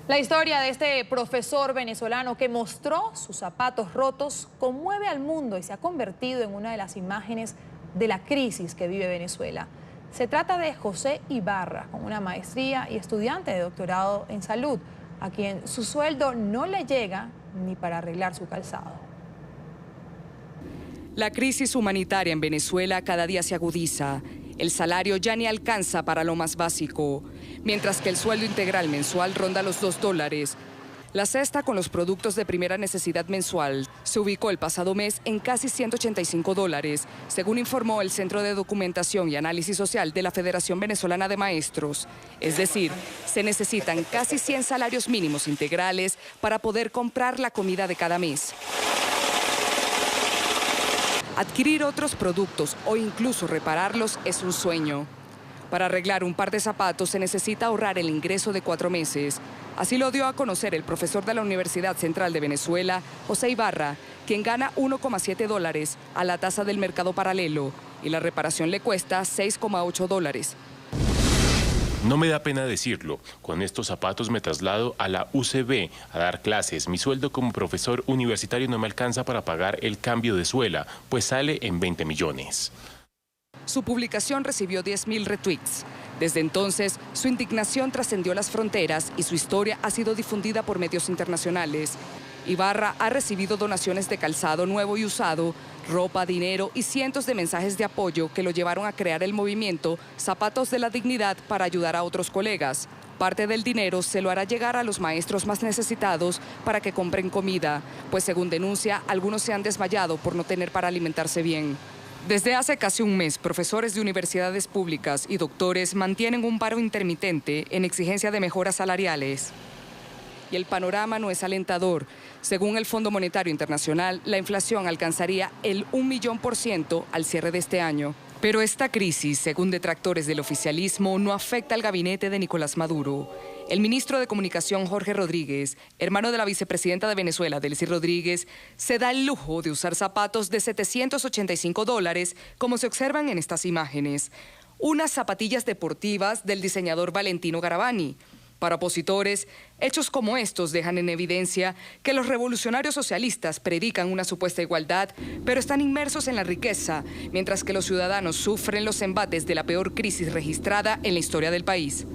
La historia de este profesor venezolano que mostró sus zapatos rotos conmueve al mundo y se ha convertido en una de las imágenes de la crisis que vive Venezuela. Se trata de José Ibarra, con una maestría y estudiante de doctorado en salud, a quien su sueldo no le llega ni para arreglar su calzado. La crisis humanitaria en Venezuela cada día se agudiza. El salario ya ni alcanza para lo más básico, mientras que el sueldo integral mensual ronda los $2. La cesta con los productos de primera necesidad mensual se ubicó el pasado mes en casi $185, según informó el Centro de Documentación y Análisis Social de la Federación Venezolana de Maestros. Es decir, se necesitan casi 100 salarios mínimos integrales para poder comprar la comida de cada mes. Adquirir otros productos o incluso repararlos es un sueño. Para arreglar un par de zapatos se necesita ahorrar el ingreso de 4 meses. Así lo dio a conocer el profesor de la Universidad Central de Venezuela, José Ibarra, quien gana $1,7 a la tasa del mercado paralelo y la reparación le cuesta $6,8. No me da pena decirlo, con estos zapatos me traslado a la UCB a dar clases. Mi sueldo como profesor universitario no me alcanza para pagar el cambio de suela, pues sale en 20 millones. Su publicación recibió 10.000 retweets. Desde entonces, su indignación trascendió las fronteras y su historia ha sido difundida por medios internacionales. Ibarra ha recibido donaciones de calzado nuevo y usado, ropa, dinero y cientos de mensajes de apoyo que lo llevaron a crear el movimiento Zapatos de la Dignidad para ayudar a otros colegas. Parte del dinero se lo hará llegar a los maestros más necesitados para que compren comida, pues según denuncia, algunos se han desmayado por no tener para alimentarse bien. Desde hace casi un mes, profesores de universidades públicas y doctores mantienen un paro intermitente en exigencia de mejoras salariales. Y el panorama no es alentador. Según el Fondo Monetario Internacional, la inflación alcanzaría el 1.000.000% al cierre de este año. Pero esta crisis, según detractores del oficialismo, no afecta al gabinete de Nicolás Maduro. El ministro de Comunicación, Jorge Rodríguez, hermano de la vicepresidenta de Venezuela, Delcy Rodríguez, se da el lujo de usar zapatos de $785, como se observan en estas imágenes. Unas zapatillas deportivas del diseñador Valentino Garavani. Para opositores, hechos como estos dejan en evidencia que los revolucionarios socialistas predican una supuesta igualdad, pero están inmersos en la riqueza, mientras que los ciudadanos sufren los embates de la peor crisis registrada en la historia del país.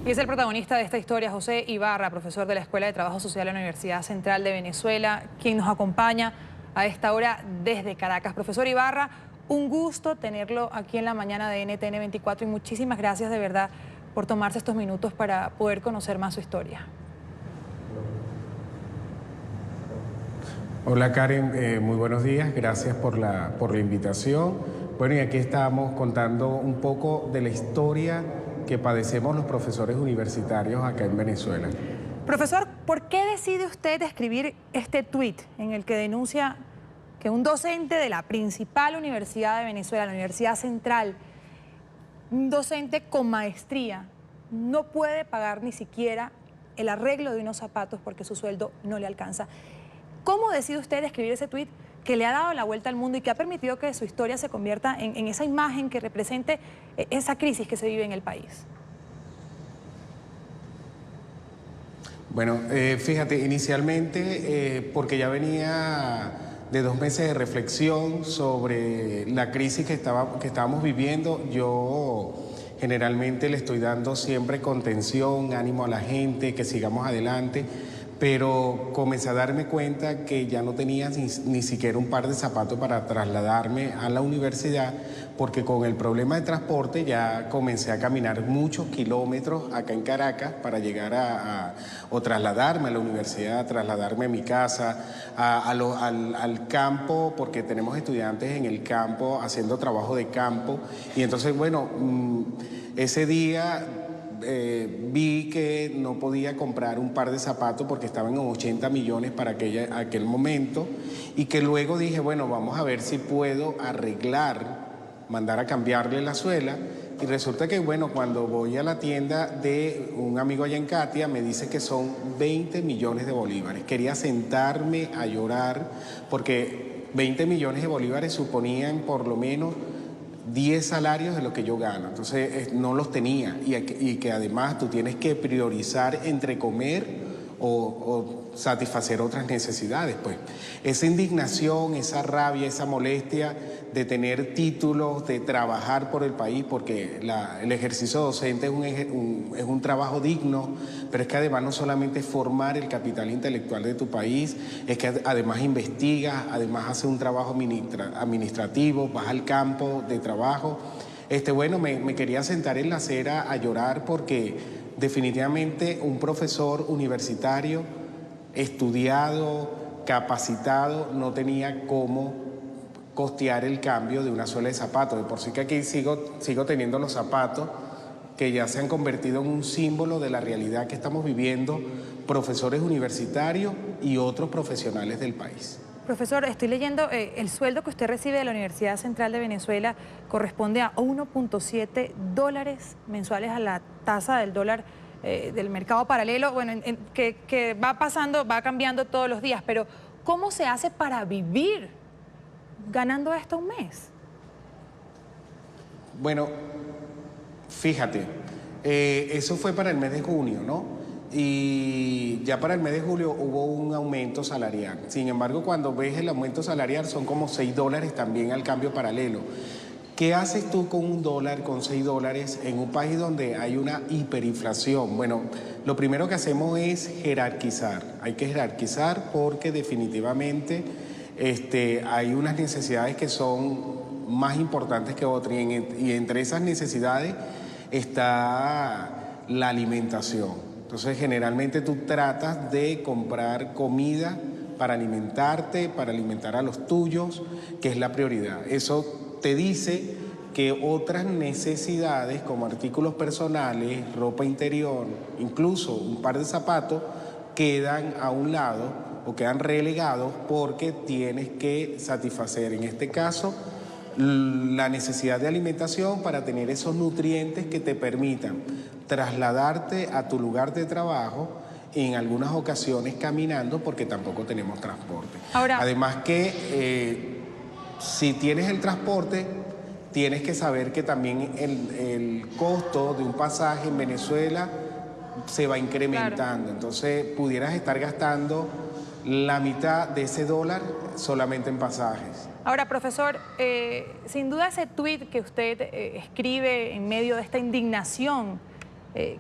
Y es el protagonista de esta historia, José Ibarra, profesor de la Escuela de Trabajo Social de la Universidad Central de Venezuela, quien nos acompaña a esta hora desde Caracas. Profesor Ibarra, un gusto tenerlo aquí en la mañana de NTN 24 y muchísimas gracias de verdad por tomarse estos minutos para poder conocer más su historia. Hola Karen, muy buenos días, gracias por la invitación. Bueno, y aquí estamos contando un poco de la historia que padecemos los profesores universitarios acá en Venezuela. Profesor, ¿por qué decide usted escribir este tuit en el que denuncia que un docente de la principal universidad de Venezuela, la Universidad Central, un docente con maestría, no puede pagar ni siquiera el arreglo de unos zapatos porque su sueldo no le alcanza? ¿Cómo decide usted escribir ese tuit que le ha dado la vuelta al mundo y que ha permitido que su historia se convierta en esa imagen que represente esa crisis que se vive en el país? Bueno, fíjate, inicialmente porque ya venía de 2 meses de reflexión sobre la crisis que estábamos viviendo. Yo generalmente le estoy dando siempre contención, ánimo a la gente, que sigamos adelante, pero comencé a darme cuenta que ya no tenía ni siquiera un par de zapatos para trasladarme a la universidad, porque con el problema de transporte ya comencé a caminar muchos kilómetros acá en Caracas para llegar o trasladarme a la universidad, trasladarme a mi casa, al campo, porque tenemos estudiantes en el campo haciendo trabajo de campo. Y entonces, bueno, ese día vi que no podía comprar un par de zapatos porque estaban en 80 millones para aquel momento, y que luego dije, bueno, vamos a ver si puedo mandar a cambiarle la suela. Y resulta que, bueno, cuando voy a la tienda de un amigo allá en Catia, me dice que son 20 millones de bolívares. Quería sentarme a llorar porque 20 millones de bolívares suponían por lo menos 10 salarios de lo que yo gano. Entonces no los tenía, y que además tú tienes que priorizar entre comer o satisfacer otras necesidades, pues. Esa indignación, esa rabia, esa molestia de tener títulos, de trabajar por el país, porque el ejercicio docente es un trabajo digno, pero es que además no solamente es formar el capital intelectual de tu país, es que además investigas, además haces un trabajo administrativo, vas al campo de trabajo. Bueno, me quería sentar en la acera a llorar porque definitivamente un profesor universitario estudiado, capacitado, no tenía cómo costear el cambio de una suela de zapatos. De por sí que aquí sigo teniendo los zapatos que ya se han convertido en un símbolo de la realidad que estamos viviendo profesores universitarios y otros profesionales del país. Profesor, estoy leyendo, el sueldo que usted recibe de la Universidad Central de Venezuela corresponde a 1.7 dólares mensuales a la tasa del dólar del mercado paralelo, bueno, que va cambiando todos los días, pero ¿cómo se hace para vivir ganando esto un mes? Bueno, fíjate, eso fue para el mes de junio, ¿no? Y ya para el mes de julio hubo un aumento salarial. Sin embargo, cuando ves el aumento salarial son como 6 dólares también al cambio paralelo. ¿Qué haces tú con un dólar, con 6 dólares en un país donde hay una hiperinflación? Bueno, lo primero que hacemos es jerarquizar. Hay que jerarquizar porque definitivamente hay unas necesidades que son más importantes que otras y entre esas necesidades está la alimentación. Entonces, generalmente tú tratas de comprar comida para alimentarte, para alimentar a los tuyos, que es la prioridad. Eso te dice que otras necesidades, como artículos personales, ropa interior, incluso un par de zapatos, quedan a un lado o quedan relegados porque tienes que satisfacer, en este caso, la necesidad de alimentación para tener esos nutrientes que te permitan trasladarte a tu lugar de trabajo, en algunas ocasiones caminando, porque tampoco tenemos transporte. Ahora, además que si tienes el transporte, tienes que saber que también el costo de un pasaje en Venezuela se va incrementando. Claro. Entonces pudieras estar gastando la mitad de ese dólar solamente en pasajes. Ahora, profesor, sin duda ese tuit que usted escribe en medio de esta indignación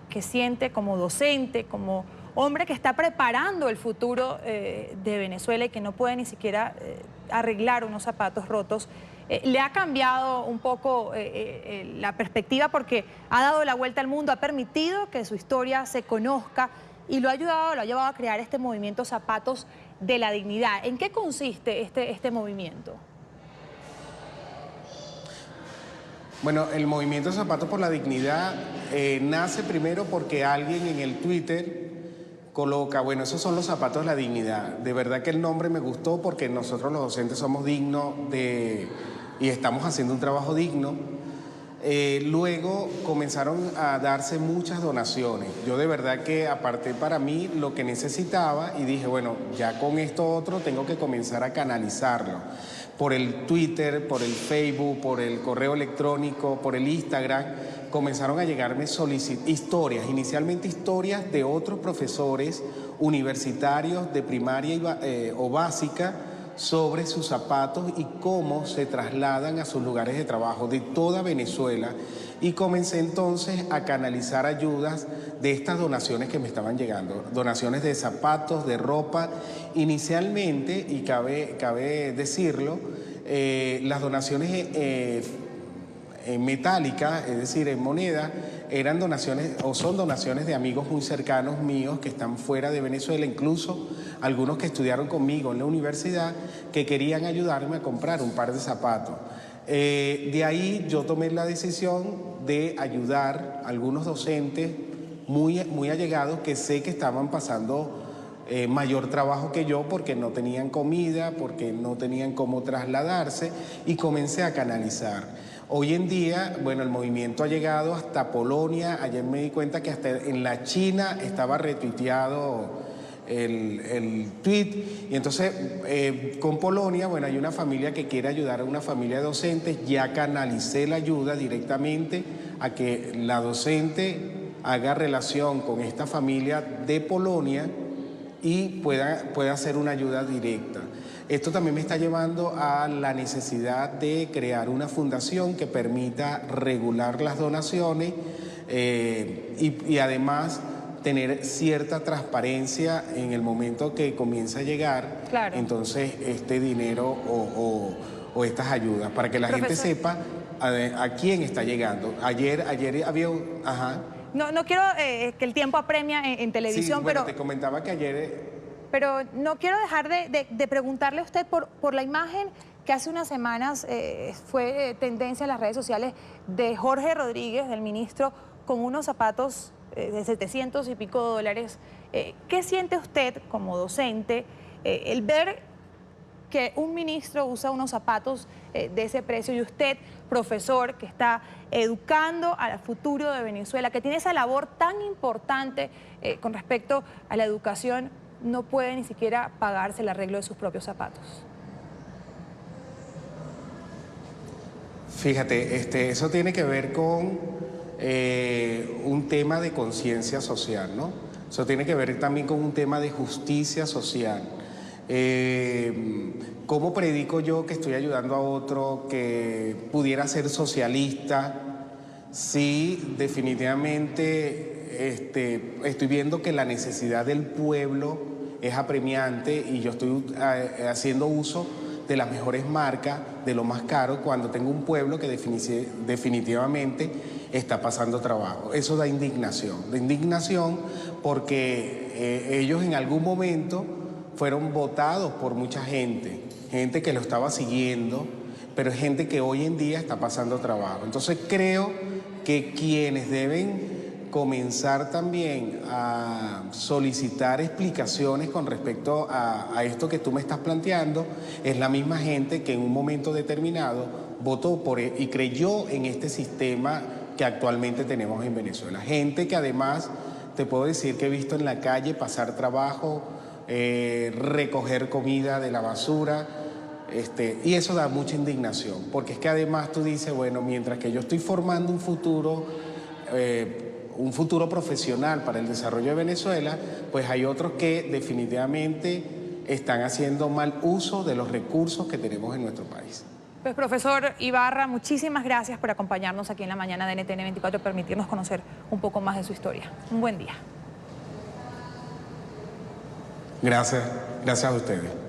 que siente como docente, como hombre que está preparando el futuro de Venezuela y que no puede ni siquiera arreglar unos zapatos rotos, le ha cambiado un poco la perspectiva porque ha dado la vuelta al mundo, ha permitido que su historia se conozca y lo ha llevado a crear este movimiento Zapatos de la Dignidad. ¿En qué consiste este movimiento? Bueno, el movimiento Zapatos por la Dignidad nace primero porque alguien en el Twitter coloca, bueno, esos son los zapatos de la dignidad. De verdad que el nombre me gustó porque nosotros los docentes somos dignos y estamos haciendo un trabajo digno. Luego comenzaron a darse muchas donaciones. Yo de verdad que aparté para mí lo que necesitaba y dije, bueno, ya con esto otro tengo que comenzar a canalizarlo. Por el Twitter, por el Facebook, por el correo electrónico, por el Instagram, comenzaron a llegarme historias, inicialmente historias de otros profesores universitarios de primaria o básica sobre sus zapatos y cómo se trasladan a sus lugares de trabajo de toda Venezuela, y comencé entonces a canalizar ayudas de estas donaciones que me estaban llegando, donaciones de zapatos, de ropa. Inicialmente, y cabe decirlo, las donaciones metálicas, es decir, en moneda, eran donaciones o son donaciones de amigos muy cercanos míos que están fuera de Venezuela, incluso algunos que estudiaron conmigo en la universidad que querían ayudarme a comprar un par de zapatos. De ahí yo tomé la decisión de ayudar a algunos docentes muy allegados que sé que estaban pasando mayor trabajo que yo porque no tenían comida, porque no tenían cómo trasladarse, y comencé a canalizar. Hoy en día, bueno, el movimiento ha llegado hasta Polonia. Ayer me di cuenta que hasta en la China estaba retuiteado el tweet, y entonces con Polonia, bueno, hay una familia que quiere ayudar a una familia de docentes. Ya canalicé la ayuda directamente a que la docente haga relación con esta familia de Polonia y pueda ser una ayuda directa. Esto también me está llevando a la necesidad de crear una fundación que permita regular las donaciones y además tener cierta transparencia en el momento que comienza a llegar, claro, entonces este dinero o estas ayudas, para que la gente sepa a quién está llegando. Ayer había un... Ajá. No quiero que el tiempo apremia en televisión, sí, bueno, pero... te comentaba que ayer... Pero no quiero dejar de preguntarle a usted por la imagen que hace unas semanas fue tendencia en las redes sociales de Jorge Rodríguez, del ministro, con unos zapatos de 700 y pico dólares. ¿Qué siente usted como docente el ver que un ministro usa unos zapatos de ese precio y usted, profesor, que está educando al futuro de Venezuela, que tiene esa labor tan importante con respecto a la educación, no puede ni siquiera pagarse el arreglo de sus propios zapatos? Fíjate, eso tiene que ver con un tema de conciencia social, ¿no? Eso tiene que ver también con un tema de justicia social. ¿Cómo predico yo que estoy ayudando a otro que pudiera ser socialista? Sí, definitivamente estoy viendo que la necesidad del pueblo es apremiante y yo estoy haciendo uso de las mejores marcas, de lo más caro, cuando tengo un pueblo que definitivamente está pasando trabajo. Eso da indignación porque ellos en algún momento fueron votados por mucha gente que lo estaba siguiendo, pero es gente que hoy en día está pasando trabajo. Entonces creo que quienes deben comenzar también a solicitar explicaciones con respecto a esto que tú me estás planteando es la misma gente que en un momento determinado votó por y creyó en este sistema que actualmente tenemos en Venezuela. Gente que además te puedo decir que he visto en la calle pasar trabajo, recoger comida de la basura, y eso da mucha indignación, porque es que además tú dices, bueno, mientras que yo estoy formando un futuro profesional para el desarrollo de Venezuela, pues hay otros que definitivamente están haciendo mal uso de los recursos que tenemos en nuestro país. Pues profesor Ibarra, muchísimas gracias por acompañarnos aquí en la mañana de NTN 24 y permitirnos conocer un poco más de su historia. Un buen día. Gracias a ustedes.